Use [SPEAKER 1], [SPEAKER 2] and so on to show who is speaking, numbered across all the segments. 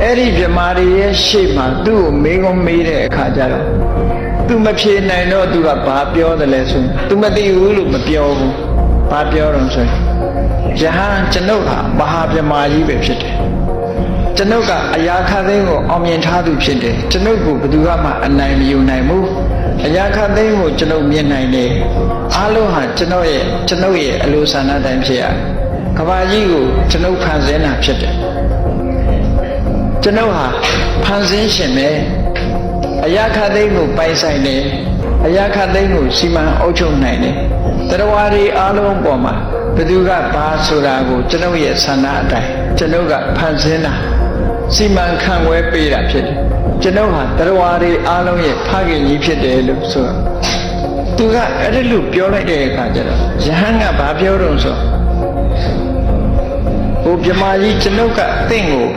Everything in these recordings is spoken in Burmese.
[SPEAKER 1] အဲ့ဒီပြမာတွေရဲ့ရှေ့မှာသူ့ကိုမေးခွန်းမေးတဲ့အခါကျတော့သူမဖြေနိုင်တော့သူကဘာပြောတယ်လဲဆိုရင်သူမသိဘူးလို့မပြောဘူးဘာပြောတော့ဆိုရင်ယဟန်ကျွန်ုပ်ဟာမဟာပြမာကြီးပဲဖြစ်တယ်ကျွန်ုပ်ကအရာခသိန်းကိုအောင်မြင်ထားသူဖြစ်တယ်ကျွန်ုပ်ကိုဘယ်သူမှအနိုင်မယူနိုင်ဘူးအရာခသိန်းကိုကျွန်ုပ်မြင်နိုင်တယ်အားလုံးဟာကျွန်ုပ်ရဲ့အလိုဆန္ဒတိုင်းဖြစ်ရကဘာကြီးကိုကျွန်ုပ်ဖန်ဆင်းတာဖြစ်တယ်ကျွန်ုပ်ဟာဖန်ဆင်းရှင်ပဲအရာခသိန်းကိုပိုင်ဆိုင်တယ်အရာခသိန်းကိုစီမံအုပ်ချုပ်နိုင်တယ်တရားတွေအားလုံးပေါ်မှာဘယ်သူကဘာဆိုတာကိုကျွန်ုပ်ရဲ့ဆန္ဒအတိုင်းကျွန်ုပ်ကဖန်ဆင်းတာစီမံခန့်ခွဲပေးတာဖြစ်တယ်ကျွန်ုပ်ဟာတရားတွေအားလုံးရဲ့ဖခင်ကြီးဖြစ်တယ်လို့ဆိုတော့သူကအဲ့ဒီလိုပြောလိုက်တဲ့အခါကျတော့ယဟန်ကဘာပြောတော့ဆိုဟိုပြမာကြီးကျွန်ုပ်ကတင့်ကို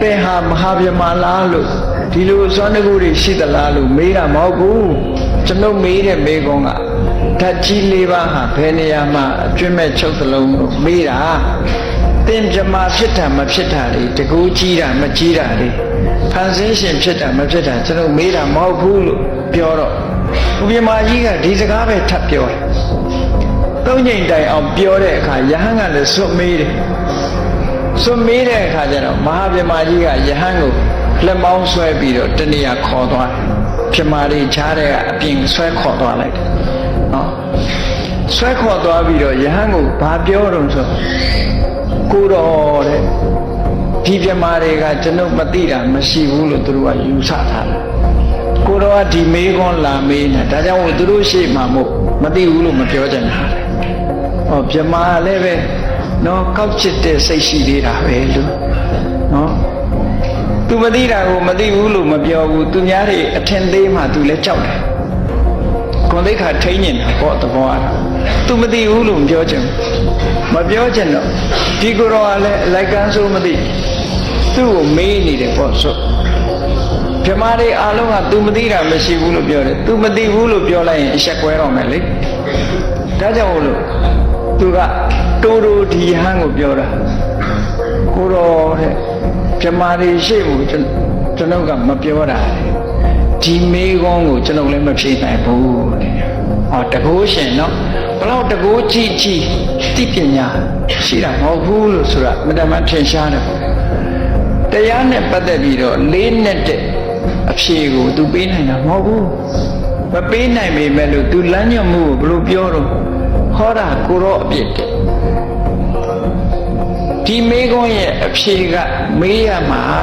[SPEAKER 1] ပင်ဟာမဟာပြမာလားလို့ဒီလိုစွမ်းတကူတွေရှိသလားလို့မေးတာမဟုတ်ဘူးကျွန်ုပ်မေးတဲ့မေးခွန်းကဓာတ်ကြီး၄ပါးဟာဘယ်နေရာမှာအကျွင့်မဲ့ချုပ်သလုံးလို့မေးတာသင်ပြမာဖြစ်တာမဖြစ်တာတွေတကူကြီးတာမကြီးတာတွေဖန်ဆင်းရှင်ဖြစ်တာမဖြစ်တာကျွန်တော်မေးတာမဟုတ်ဘူးလို့ပြောတော့ဥပမာကြီးကဒီစကားပဲထပ်ပြောတယ်သုံးချိန်တိုင်အောင်ပြောတဲ့အခါယဟန်ကလည်းစွတ်မေးတယ်စွတ်မေးတဲ့အခါကျတော့မဟာပြမာကြီးကယဟန်ကိုလက်မောင်းဆွဲပြီးတော့တနေရာခေါ်သွားပြမာတွေချားတဲ့ကအပြင်ဆွဲခေါ်သွားလိုက်တယ်နော်ဆွဲခေါ်သွားပြီးတော့ယဟန်ကိုဘာပြောတော့ဆိုကိုတော်တဲ့ဒီပြမာတွေကကျွန်ုပ်မသိတာမရှိဘူးလို့သူတို့ကယူဆထားတယ်ကိုတော်ကဒီမေးခွန်းလာမေးနေတာဒါကြောင့်သူတို့ရှေ့မှာမို့မသိဘူးလို့မပြောကြတာဟောပြမာလည်းပဲနော်ကောက်ချစ်တဲ့စိတ်ရှိသေးတာပဲလို့နော်သူမသိတာကိုမသိဘူးလို့မပြောဘူးသူများတွေအထင်သေးမှသူလည်းကြောက်တယ်ကိုယ်သိခါထိန်းနေတာပေါ့သဘောအားသူမသိဘူးလို့မပြောချင်မပြောချင်တော့ဒီကိုယ်တော်ကလည်းအလိုက်ကန်းဆိုမသိသူ့ကိုမေးနေတယ်ပေါ့ဆိုပြမာတွေအားလုံးက तू မသိတာမရှိဘူးလို့ပြောတယ် तू မသိဘူးလို့ပြောလိုက်ရင်အဆက်ကွဲတော့မယ်လေဒါကြောင့်မို့လို့ तू ကတိုးတိုးဒီဟန်ကိုပြောတာကိုတော်တဲ့ပြမာတွေရှိဖို့ကျွန်တော်ကမပြောတာဒီမေးခွန်းကိုကျွန်တော်လည်းမဖြေနိုင်ဘူးတဲ့ဟောတကူရှင်နော်ဘလောက်တကူကြီးသိပညာရှိတာမဟုတ်ဘူးလို့ဆိုတာမတမထင်ရှားတယ်တရားနဲ့ပတ်သက်ပြီးတော့လေးနဲ့တဲ့အဖြေကိုသူပေးနိုင်တာမဟုတ်ဘူးမပေးနိုင်ပေမဲ့လို့သူလမ်းညွှန်မှုကိုဘယ်လိုပြောတော့ဟောတာကိုတော့အပြစ်တဲ့ဒီမေးခွန်းရဲ့အဖြေကမေးရမှာ